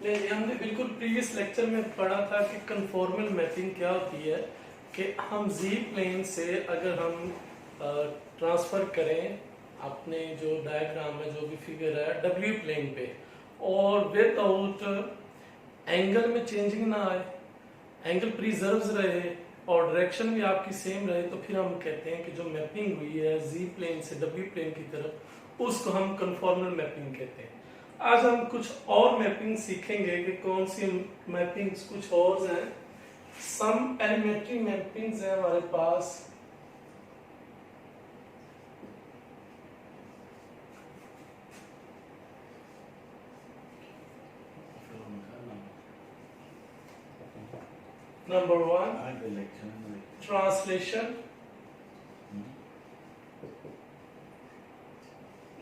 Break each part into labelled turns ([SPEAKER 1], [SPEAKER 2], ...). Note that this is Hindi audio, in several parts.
[SPEAKER 1] नहीं, हमने बिल्कुल प्रीवियस लेक्चर में पढ़ा था कि कन्फॉर्मल मैपिंग क्या होती है कि हम जी प्लेन से अगर हम ट्रांसफर करें अपने जो डायग्राम है, जो भी फिगर है, डब्ल्यू प्लेन पे और विदाउट एंगल में चेंजिंग ना आए, एंगल प्रिजर्व्स रहे और डायरेक्शन भी आपकी सेम रहे, तो फिर हम कहते हैं कि जो मैपिंग हुई है जी प्लेन से डब्ल्यू प्लेन की तरफ, उसको हम कन्फॉर्मल मैपिंग कहते हैं। आज हम कुछ और मैपिंग सीखेंगे कि कौन सी मैपिंग्स कुछ और हैं। सम एलिमेंट्री मैपिंग्स हैं हमारे पास। नंबर 1 ट्रांसलेशन,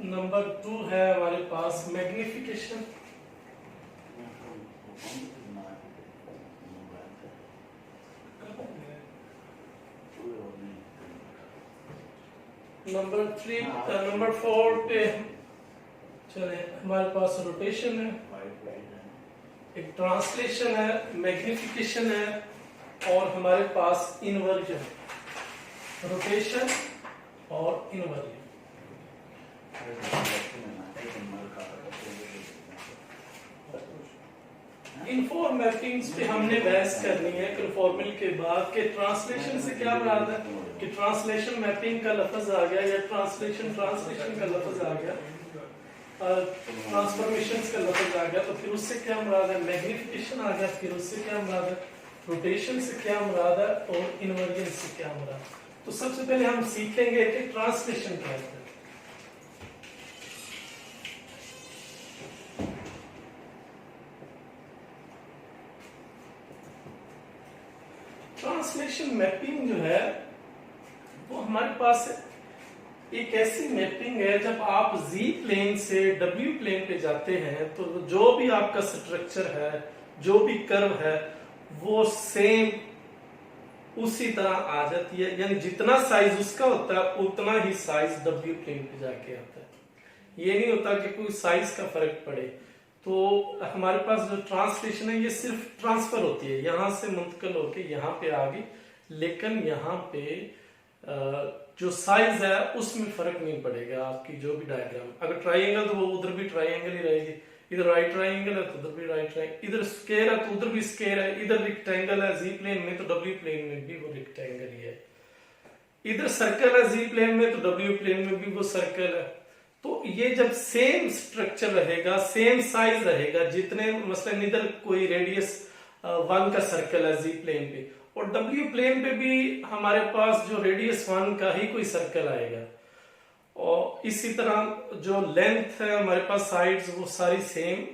[SPEAKER 1] नंबर 2 है हमारे पास मैग्निफिकेशन, नंबर 4 पे चले हमारे पास रोटेशन है, एक ट्रांसलेशन है, मैग्निफिकेशन है और हमारे पास इन्वर्जन, रोटेशन और इन्वर्जन। इन 4 मैपिंग्स पे हमने बहस करनी है कन्फॉर्मल के बाद के ट्रांसलेशन से क्या मुराद है कि ट्रांसलेशन मैपिंग का लफ्ज आ गया या ट्रांसलेशन का लफ्ज आ गया, ट्रांसफॉर्मेशन का लफ्ज आ गया, तो फिर उससे क्या मुराद है, मैग्निफिकेशन आ गया, फिर उससे क्या मुराद है, रोटेशन से क्या मुराद है और इन्वर्जन से क्या मुराद है। तो सबसे पहले हम सीखेंगे कि ट्रांसलेशन क्या है। ट्रांसलेशन मैपिंग जो है वो हमारे पास एक ऐसी मैपिंग है, जब आप जी प्लेन से डब्ल्यू प्लेन पे जाते हैं तो जो भी आपका स्ट्रक्चर है, जो भी कर्व है, वो सेम उसी तरह आ जाती है, यानी जितना साइज उसका होता है उतना ही साइज डब्ल्यू प्लेन पे जाके आता है। ये नहीं होता कि कोई साइज का फर्क पड़े। तो हमारे पास जो ट्रांसलेशन है ये सिर्फ ट्रांसफर होती है, यहां से मुंतकिल होके यहाँ पे आ गई, लेकिन यहाँ पे जो साइज है उसमें फर्क नहीं पड़ेगा। आपकी जो भी डायग्राम, अगर ट्राइंगल तो वो उधर भी ट्राइंगल ही रहेगी, इधर राइट ट्राइंगल है तो उधर भी राइट ट्राइंगल, इधर स्क्वायर है तो उधर भी स्क्वायर है, इधर रेक्टेंगल है जी प्लेन में तो डब्ल्यू प्लेन में भी वो रेक्टेंगल ही है, इधर सर्कल है जी प्लेन में तो डब्ल्यू प्लेन में भी वो सर्कल है। तो ये जब सेम स्ट्रक्चर रहेगा, सेम साइज रहेगा, जितने मसलन इधर कोई रेडियस 1 का सर्कल है जी प्लेन पे और डब्ल्यू प्लेन पे भी हमारे पास जो रेडियस 1 का ही कोई सर्कल आएगा, और इसी तरह जो लेंथ है हमारे पास साइड्स वो सारी सेम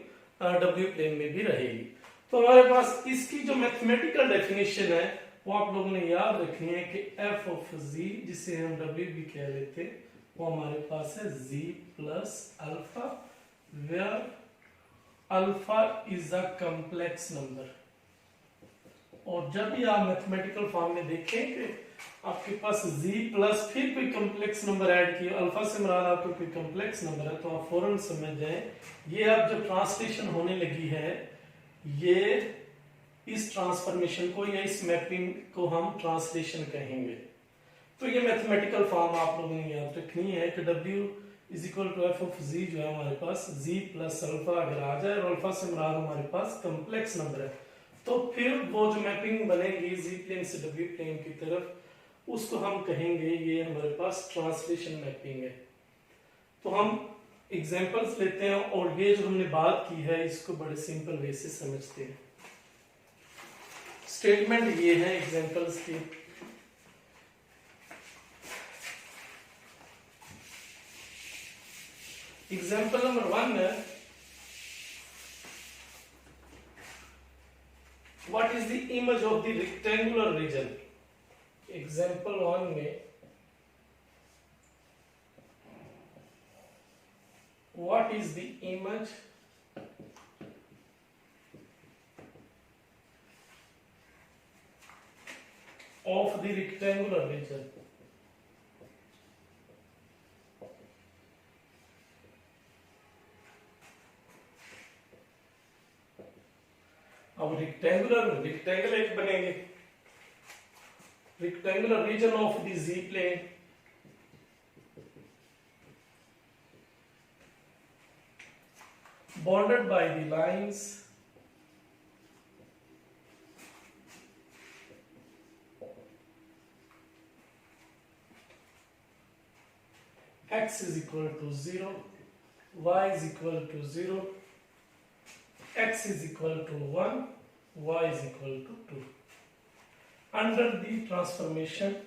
[SPEAKER 1] डब्ल्यू प्लेन में भी रहेगी। तो हमारे पास इसकी जो मैथमेटिकल डेफिनेशन है वो आप लोगों ने याद रखनी है कि एफ ऑफ जी, जिसे हम डब्ल्यू भी कह लेते, वो हमारे पास है z plus alpha, where alpha is a complex number. और जब भी आप मैथमेटिकल फॉर्म में देखें कि आपके पास z प्लस फिर कोई कॉम्प्लेक्स नंबर ऐड किया, अल्फा से मुराद आपको कोई कॉम्प्लेक्स नंबर है, तो आप फौरन समझ जाएं ये अब जब ट्रांसलेशन होने लगी है, ये इस ट्रांसफॉर्मेशन को या इस मैपिंग को हम ट्रांसलेशन कहेंगे। तो ये मैथमेटिकल फॉर्म आप लोगों ने याद रखनी है कि W is equal to F of G, जो है हमारे पास z प्लस अल्फा अगर आ जाए और अल्फा से मुराद हमारे पास कॉम्प्लेक्स नंबर है, तो फिर वो जो मैपिंग बनेगी जी प्लेन से डब्ल्यू प्लेन की तरफ, उसको हम कहेंगे ये हमारे पास ट्रांसलेशन मैपिंग है। तो हम एग्जांपल्स लेते हैं और ये जो हमने बात की है इसको बड़े सिंपल वे से समझते हैं। स्टेटमेंट ये है एग्जांपल्स की। एग्जाम्पल नंबर 1 है, what is the image of the rectangular region. Example 1 में what is the image of the rectangular region. अब रेक्टेंगुलर एक बनेंगे, rectangular region of the z plane, bounded by the lines x is equal to 0, y is equal to 0, x is equal to 1, y is equal to 2. Under the transformation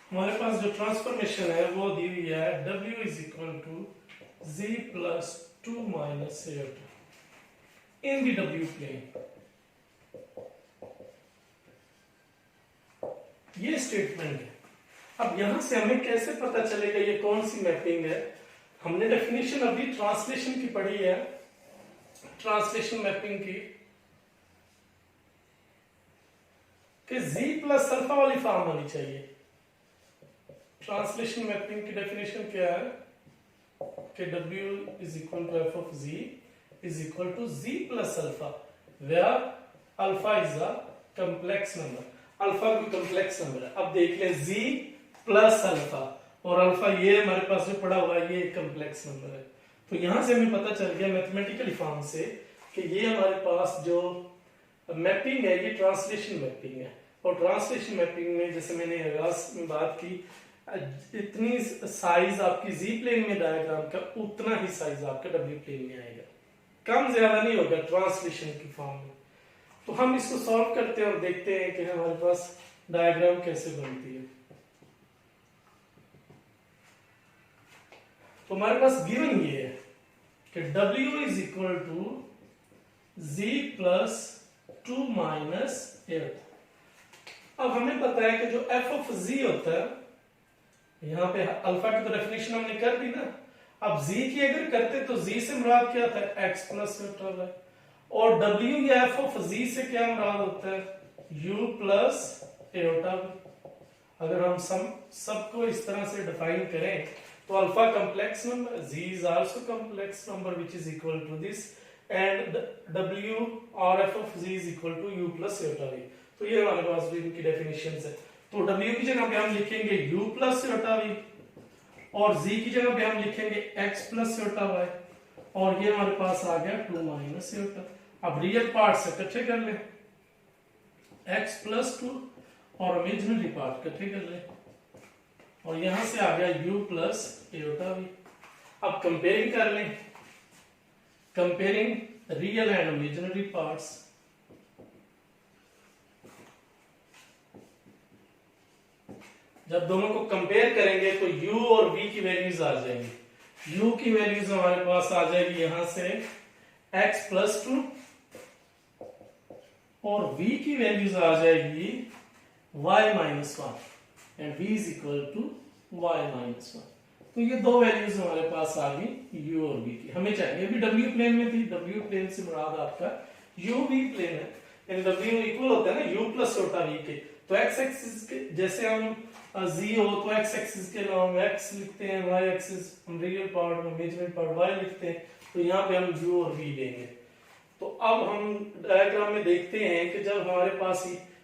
[SPEAKER 1] हमारे पास जो ट्रांसफॉर्मेशन है वो दी हुई है W is equal to Z plus 2 minus in the W plane. ये स्टेटमेंट है। अब यहां से हमें कैसे पता चलेगा ये कौन सी मैपिंग है? हमने डेफिनेशन अभी ट्रांसलेशन की पढ़ी है, ट्रांसलेशन मैपिंग की, कि Z प्लस अल्फा वाली फॉर्म होनी चाहिए। ट्रांसलेशन मैपिंग की डेफिनेशन क्या है कि W is equal to F of Z is equal to Z plus alpha, where alpha is a complex number. Alpha भी कॉम्प्लेक्स नंबर है। अब देख लें Z प्लस अल्फा, और अल्फा ये हमारे पास जो पड़ा हुआ है ये कॉम्प्लेक्स नंबर है। तो यहां से हमें पता चल गया मैथमेटिकली फॉर्म से कि ये हमारे पास जो मैपिंग है ये ट्रांसलेशन मैपिंग है। और ट्रांसलेशन मैपिंग में जैसे मैंने आगाज में बात की, इतनी साइज आपकी जी प्लेन में डायग्राम का उतना ही साइज आपका डब्ल्यू प्लेन में आएगा, कम ज्यादा नहीं होगा ट्रांसलेशन की फॉर्म में। तो हम इसको सॉल्व करते हैं और देखते हैं कि हमारे पास डायग्राम कैसे बनती है। तो हमारे पास गिवन ये है कि W is equal to Z plus 2 minus 8। अब हमें पता है कि जो f ऑफ Z होता है, यहाँ पे अल्फा की तो डेफिनेशन हमने कर दी ना। अब Z की अगर करते तो Z से मुराद क्या था? x प्लस है, और W या f ऑफ Z से क्या मुराद होता है? u प्लस एटा। अगर हम सबको इस तरह से डिफाइन करें तो alpha complex number, Z is also complex number which is equal to this, and W और f of Z is equal to u plus eta. तो ये हमारे पास भी इनकी डेफिनेशंस है। तो W की जगह पे हम लिखेंगे u प्लस एटा v, और Z की जगह पे हम लिखेंगे x प्लस एटा y, और ये हमारे पास आ गया 2 माइनस एटा। अब रियल पार्ट से इकट्ठे कर लें, x प्लस 2 और इमेजिनरी पार्ट इकट्ठे कर लें, और यहां से आ गया u प्लस एटा v। अब कंपेयरिंग कर लें, comparing real and imaginary parts. जब दोनों को कंपेयर करेंगे तो u और v की वैल्यूज आ जाएंगी। u की वैल्यूज हमारे पास आ जाएगी यहां से x प्लस 2, और v की वैल्यूज आ जाएगी y minus 1, and v is equal to y minus 1। तो ये दो वैल्यूज हमारे पास आ गई u और v की। हमें चाहिए भी w प्लेन में थी, w प्लेन से मुराद आपका u v प्लेन है, यानी w इक्वल होता है ना u प्लस छोटा v के। तो x एक्सिस के जैसे हम z हो तो x एक्सिस के नाम x लिखते हैं, y एक्सिस हम रियल पार्ट में इमेजिनरी पार्ट y लिखते हैं। तो यहाँ पे हम u और v लेंगे। तो अब हम डायग्राम में देखते हैं कि जब हमारे पास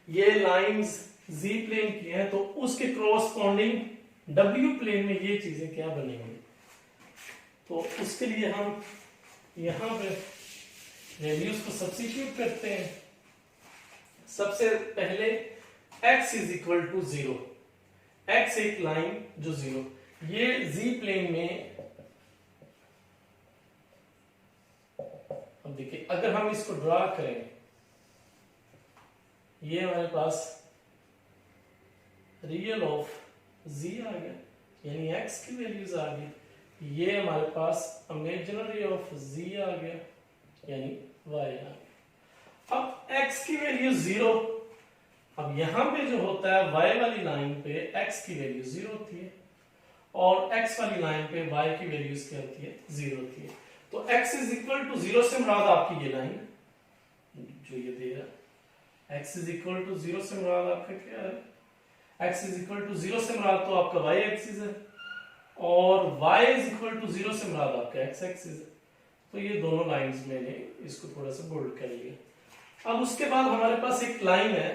[SPEAKER 1] ये लाइंस z प्लेन की हैं तो उसके क्रॉसपोंडिंग w प्लेन में ये चीजें क्या बनेंगी। तो उसके लिए हम यहाँ पे वैल्यूज को सब्स्टिट्यूट करते हैं। सबसे पहले x is equal to 0, x एक लाइन जो 0, ये z प्लेन में। अब देखिए अगर हम इसको ड्रा करें, ये हमारे पास रियल ऑफ z आ गया, यानी x की वैल्यूज आ गई। ये हमारे पास इमेजिनरी ऑफ z आ गया, यानी y आ गया। अब x की वैल्यू 0, अब यहां पे जो होता है y वाली लाइन पे x की वैल्यू 0 होती है, और x वाली लाइन पे y की वैल्यूज क्या होती है? 0 होती है। तो x इज इक्वल टू 0 से मुराद आपकी ये लाइन जो ये दे रहा है, x इज इक्वल टू 0 से मुराद आपका क्या है? x इज इक्वल टू 0 से मुराद तो आपका y एक्सिस है और y इज इक्वल टू 0 से मुराद आपका x एक्सिस है। तो ये दोनों लाइंस मैंने इसको थोड़ा सा बोल्ड कर लिया। अब उसके बाद हमारे पास एक लाइन है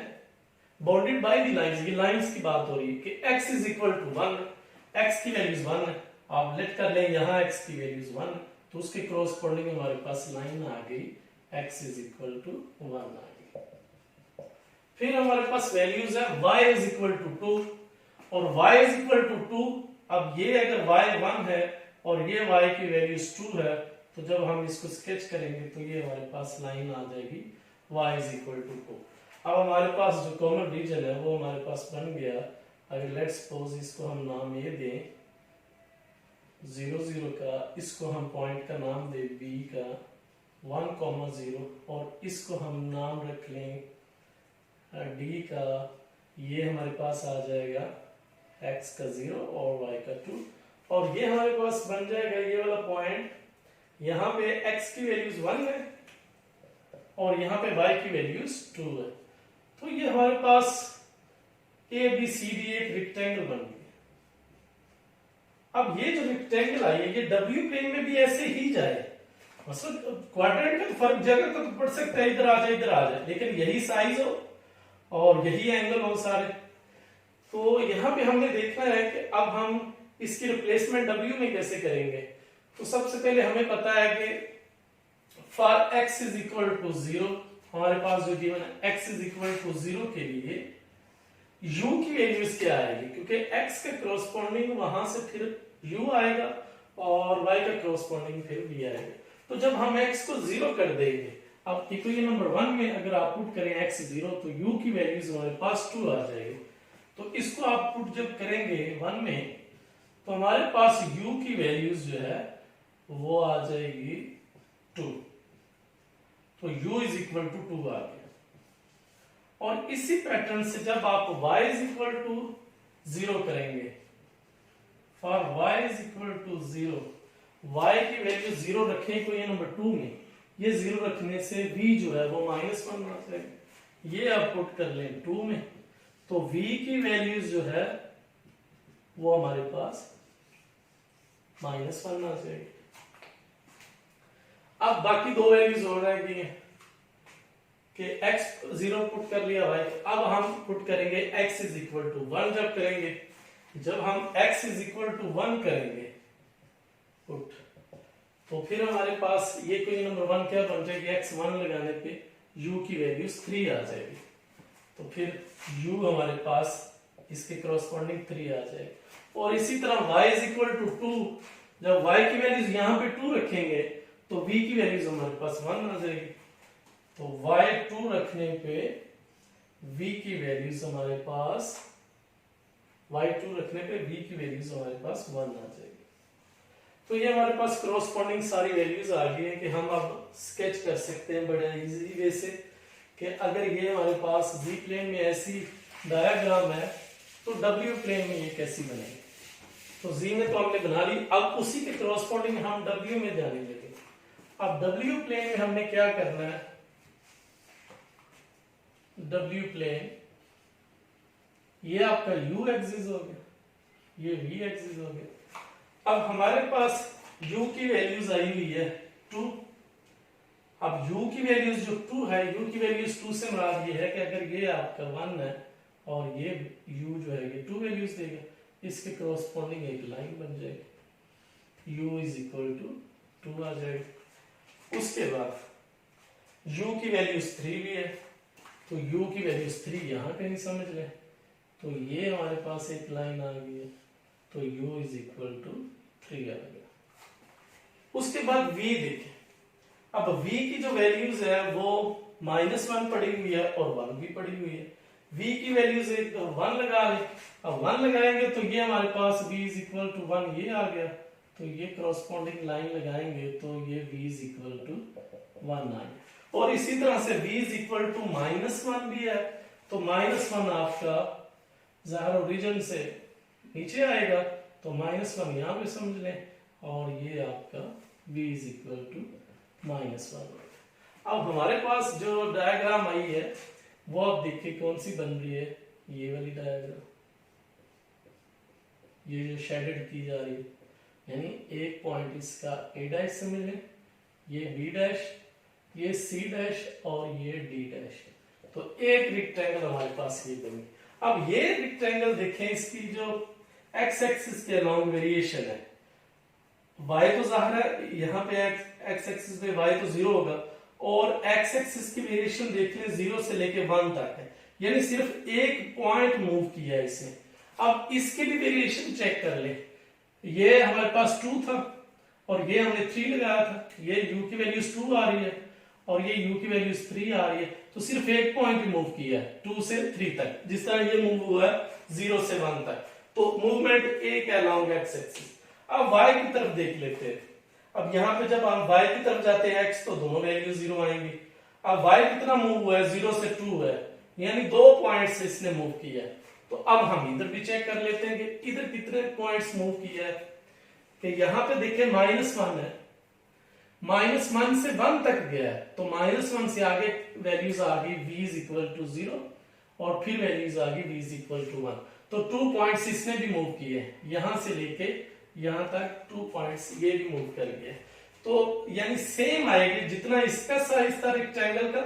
[SPEAKER 1] बाउंडेड बाय द लाइंस, ये लाइंस की बात हो रही है कि x is equal to 1, x की वैल्यूज 1 है, आप लेट कर लें यहाँ x की वैल्यूज 1 तो उसके क्रॉसपोंडिंग हमारे पास लाइन आ गई x इज इक्वल टू 1 आ गई। फिर हमारे पास वैल्यूज है y इज इक्वल टू 2 और y इज इक्वल टू 2। अब ये अगर y 1 है और ये y की वैल्यूज 2 है तो जब हम इसको स्केच करेंगे तो ये हमारे पास लाइन आ जाएगी y इज इक्वल टू 2। अब हमारे पास जो कॉमन रीजन है वो हमारे पास बन गया। अगर लेट्स सपोज इसको हम नाम ये दें 0 0 का, इसको हम पॉइंट का नाम दे b का 1, 0 और इसको हम नाम रख लें d का, ये हमारे पास आ जाएगा x का 0 और y का 2 और ये हमारे पास बन जाएगा ये वाला पॉइंट, यहाँ पे x की वैल्यूज 1 है और यहाँ पे y की वैल्यूज 2 है। तो ये हमारे पास ABCD एक रेक्टेंगल बन गया। अब ये जो रेक्टेंगल आई है ये W प्लेन में भी ऐसे ही जाए, मतलब क्वाड्रेंट में तो फर्क जगह का तो पड़ सकता है, इधर आ जाए इधर आ जाए, लेकिन यही साइज हो और यही एंगल हो सारे। तो यहाँ पे हमने देखना है कि अब हम इसकी रिप्लेसमेंट W में कैसे करेंगे। तो सबसे पहले हमें पता है कि for x is equal to 0 हमारे पास जो गिवन है x इज इक्वल टू 0 के लिए u की वैल्यूज क्या आएगी, क्योंकि x के क्रॉसपोंडिंग वहां से फिर u आएगा और y का क्रॉसपोंडिंग फिर v आएगा। तो जब हम x को 0 कर देंगे, अब इक्वेशन नंबर 1 में अगर आप पुट करें x 0 तो u की वैल्यूज हमारे पास 2 आ जाएगी। तो इसको आप पुट जब करेंगे 1 में तो हमारे पास u की वैल्यूज जो है वो आ जाएगी 2, तो u इज इक्वल टू 2 आ गया। और इसी पैटर्न से जब आप y इज इक्वल टू 0 करेंगे, for y is equal to 0, y की वैल्यू 0 रखें कोई नंबर 2 में, ये 0 रखने से v जो है वो -1 आ जाएगा। ये आप पुट कर लें 2 में तो v की वैल्यूज जो है वो हमारे पास -1 आ जाएगी। अब बाकी दो वैल्यूज हो रह गई हैं कि x 0 पुट कर लिया भाई, अब हम पुट करेंगे x इज इक्वल टू 1। जब करेंगे, जब हम x इज इक्वल टू 1 करेंगे पुट, तो फिर हमारे पास ये कोई नंबर 1 क्या बन जाएगी, x 1 लगाने पे u की वैल्यूज 3 आ जाएगी। तो फिर u हमारे पास इसके क्रॉसपोंडिंग 3 आ जाएगी। और इसी तरह y इज इक्वल टू 2, जब y की वैल्यूज यहाँ पे 2 रखेंगे तो v की वैल्यूज हमारे पास 1 आ जाएगी। तो y 2 रखने पे v की वैल्यूज हमारे पास, y 2 रखने पे v की वैल्यूज हमारे पास 1 आ जाएगी। तो ये हमारे पास क्रॉसपोंडिंग सारी वैल्यूज आ गई है कि हम अब स्केच कर सकते हैं बड़े इजी वे से कि अगर ये हमारे पास z प्लेन में ऐसी डायग्राम है तो w प्लेन में ये कैसी बनेगी। तो z में तो हमने बना ली, अब उसी के क्रॉसपोंडिंग हम w में जाने लगे। अब w प्लेन में हमने क्या करना है, w प्लेन ये आपका u एक्सिस हो गया, ये v एक्सिस हो गया। अब हमारे पास u की वैल्यूज आई हुई है 2। अब u की वैल्यूज जो 2 है, u की वैल्यूज 2 से मुराद ये है कि अगर ये आपका 1 है और ये u जो है ये 2 वैल्यूज देगा, इसके क्रॉसपोंडिंग एक लाइन बन जाएगी, u इज इक्वल टू 2 आ जाएगा। उसके बाद u की वैल्यूज 3 भी है तो u की वैल्यूज 3 यहाँ कहीं समझ लें, तो ये हमारे पास एक लाइन आ गई है, तो u इज इक्वल टू 3 आ गया। उसके बाद v देखें, अब v की जो वैल्यूज है वो -1 पड़ी हुई है और 1 भी पड़ी हुई है। v की वैल्यूज 1 लगा लें, अब 1 लगाएंगे तो ये हमारे पास v इज इक्वल टू 1 ये आ गया, तो ये क्रॉसपोंडिंग लाइन लगाएंगे तो ये v इज इक्वल टू 1 आ गया। और इसी तरह से v इज इक्वल टू -1 भी है, तो -1 आपका ज़ाहिर ओरिजिन से नीचे आएगा, तो -1 यहाँ पे समझ लें और ये आपका v इज इक्वल टू -1। अब हमारे पास जो डायग्राम आई है वो आप देखिए कौन सी बन रही है, ये वाली डायग्राम। ये जो शेडेड की जा रही है, यानी एक पॉइंट इसका ए डैश से मिले, ये बी डैश, ये सी डैश और ये डी डैश। तो एक रेक्टेंगल हमारे पास ये बनी। अब ये रेक्टेंगल देखें, इसकी जो एक्स एक्सिस के अलोंग वेरिएशन है, y तो जाहिर है यहाँ पे एक्स एक्सिस पे y तो 0 होगा, और एक्स एक्सिस की वेरिएशन देख लें 0 से लेके 1 तक है, यानी सिर्फ एक पॉइंट मूव किया है इसने। अब इसके भी वेरिएशन चेक कर ले, ये हमारे पास 2 था और ये हमने 3 लगाया था, ये u की वैल्यूज 2 आ रही है और ये u की वैल्यूज 3 आ रही है, तो सिर्फ एक पॉइंट मूव किया है 2 से 3 तक, जिस तरह ये मूव हुआ है 0 से 1 तक, तो मूवमेंट एक है अलोंग एक्स एक्सिस। अब y की तरफ देख लेते हैं। अब यहाँ पे जब हम y की तरफ जाते हैं x, तो दोनों वैल्यू 0 आएंगी। अब y कितना मूव हुआ है, 0 से 2 है, यानी 2 पॉइंट्स इसने मूव किया है। तो अब हम इधर भी चेक कर लेते हैं कि इधर कितने पॉइंट्स मूव किया है। कि यहाँ पे देखिए -1 है, -1 से 1 तक गया है, तो -1 से आगे वैल्यूज आ गई v इज इक्वल टू 0 और फिर वैल्यूज आ गई v इज इक्वल टू 1। तो 2 पॉइंट्स इसने भी मूव किए हैं, यहां से लेके यहां तक 2 पॉइंट्स ये भी मूव कर गए। तो यानी सेम आएगी, जितना इसका साइज था रेक्टेंगल का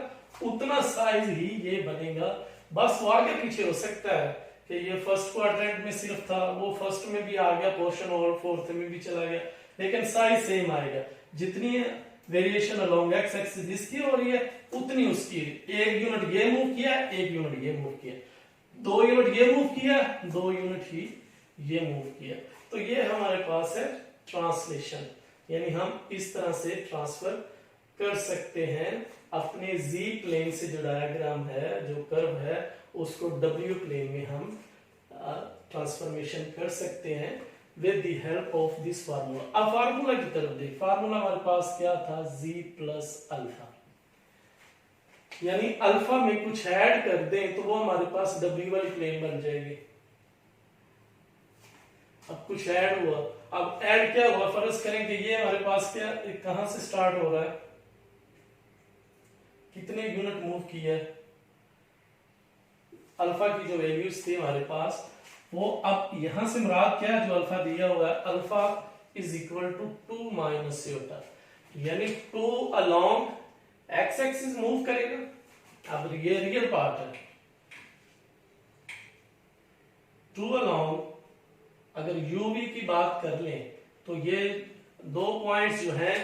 [SPEAKER 1] उतना साइज ही ये बनेगा, बस वो आगे पीछे हो सकता है कि ये फर्स्ट क्वाड्रेंट में सिर्फ था, वो फर्स्ट में भी आ गया पोर्शन और फोर्थ में भी चला गया, लेकिन साइज सेम आएगा। जितनी वेरिएशन अलोंग एक्स एक्सिस इसकी हो रही है उतनी उसकी, एक यूनिट ये मूव किया, एक यूनिट ये मूव किया, 2 यूनिट ये मूव किया, 2 यूनिट ही ये मूव किया। तो ये हमारे पास है ट्रांसलेशन, यानी हम इस तरह से ट्रांसफर कर सकते हैं अपने z प्लेन से जो डायग्राम है, जो कर्व है, उसको w प्लेन में हम ट्रांसफॉर्मेशन कर सकते हैं with the help of this formula. अब फार्मूला की तरफ देख, फार्मूला हमारे पास क्या था, z प्लस अल्फा, यानी अल्फा में कुछ ऐड कर दें तो वो हमारे पास w वाली प्लेन बन जाएगी। अब कुछ ऐड हुआ, अब ऐड क्या हुआ, फर्ज करें कि ये हमारे पास क्या, कहां से स्टार्ट हो रहा है, कितने यूनिट मूव किया है, अल्फा की जो वैल्यूज थी हमारे पास वो, अब यहां से मुराद क्या है, जो अल्फा दिया हुआ है, alpha is equal to 2 minus iota, यानी 2 अलोंग एक्स एक्सिस मूव करेगा। अब ये रियल पार्ट है, 2 अलोंग, अगर uv की बात कर लें तो ये 2 पॉइंट्स जो हैं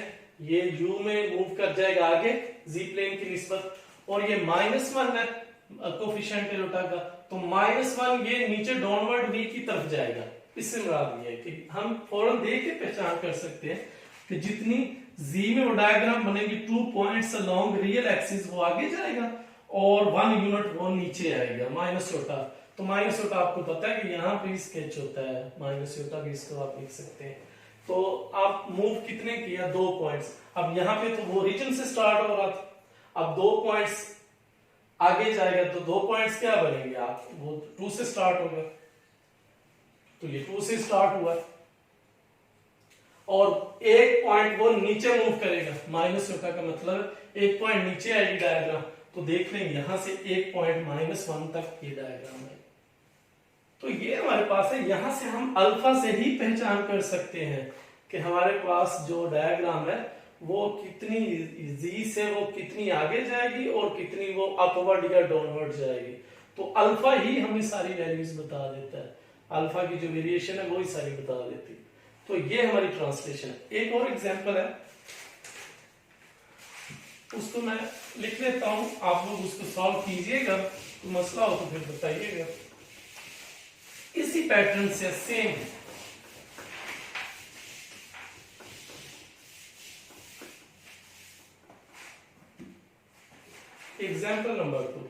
[SPEAKER 1] ये u में मूव कर जाएगा आगे z प्लेन की निस्बत, और ये -1 है कोफिशिएंट एलोटा का, तो -1 ये नीचे डाउनवर्ड v की तरफ जाएगा। इससे मुराद ये है कि हम फौरन देख के पहचान कर सकते हैं कि जितनी z में वो डायग्राम बनेगी 2 पॉइंट्स अलोंग रियल एक्सिस वो आगे जाएगा और 1 यूनिट वो नीचे आएगा माइनस योटा। तो माइनस योटा आपको पता है कि यहाँ पे स्केच होता है, माइनस योटा भी इसको आप लिख सकते हैं। तो आप मूव कितने किया, 2 पॉइंट्स। अब यहाँ पे तो वो रीजन से स्टार्ट हो रहा था, अब 2 पॉइंट्स आगे जाएगा तो 2 पॉइंट्स क्या बनेंगे, आप वो 2 से स्टार्ट होगा, तो ये 2 से स्टार्ट हुआ और एक पॉइंट वो नीचे मूव करेगा, माइनस योटा का मतलब एक पॉइंट नीचे आएगी डायग्राम, तो देख लेंगे यहां से एक पॉइंट -1 तक ये डायग्राम है। तो ये हमारे पास है, यहां से हम अल्फा से ही पहचान कर सकते हैं कि हमारे पास जो डायग्राम है वो कितनी z से वो कितनी आगे जाएगी और कितनी वो अपवर्ड या डाउनवर्ड जाएगी। तो अल्फा ही हमें सारी वैल्यूज बता देता है, अल्फा की जो वेरिएशन है वो ही सारी बता देती है। तो ये हमारी ट्रांसलेशन है। एक और एग्जांपल है, उसको मैं लिख लेता हूं, आप लोग उसको सॉल्व कीजिएगा, तो मसला हो तो फिर बताइएगा। इसी पैटर्न से same example number 2,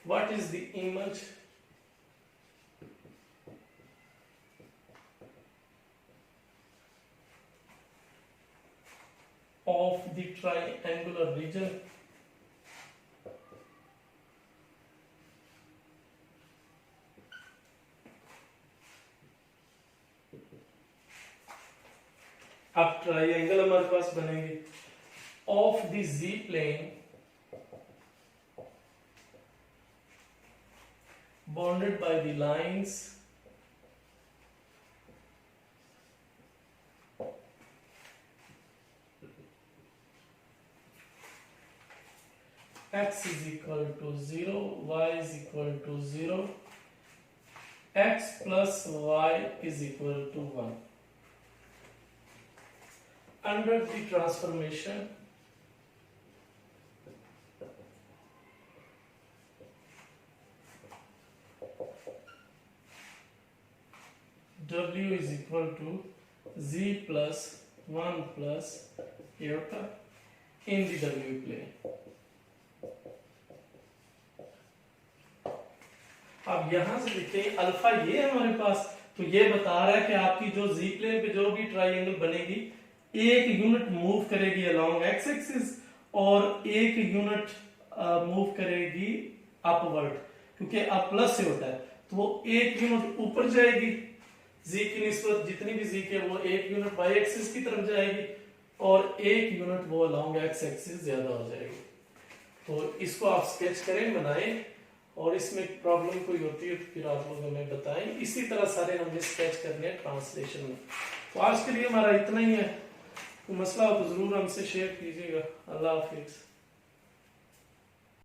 [SPEAKER 1] what is the image of the triangular region अब ट्राइंगल हमारे पास बनेंगे of the z plane bounded by the lines x is equal to 0, y is equal to 0, x plus y is equal to 1. Under the transformation, w is equal to z plus 1 plus iota in the w plane. अब यहां से देखिए अल्फा ये है हमारे पास, तो ये बता रहा है कि आपकी जो जी प्लेन पे जो भी ट्राइंगल बनेगी एक यूनिट मूव करेगी अलोंग एक्स एक्सिस और एक यूनिट मूव करेगी अपवर्ड, क्योंकि अब प्लस से होता है तो वो एक यूनिट ऊपर जाएगी जी की निस्बत, जितनी भी जी के वो एक यूनिट वाई एक्सिस की तरफ जाएगी और एक यूनिट वो अलोंग एक्स एक्सिस ज्यादा हो जाएगी। तो इसको आप स्केच करें, बनाएं, और इसमें प्रॉब्लम कोई होती है तो फिर आप लोग हमें बताएं। इसी तरह सारे हमें स्केच करने हैं ट्रांसलेशन में। तो आज के लिए हमारा इतना ही है, तो मसला हो तो जरूर हमसे शेयर कीजिएगा। अल्लाह हाफिज।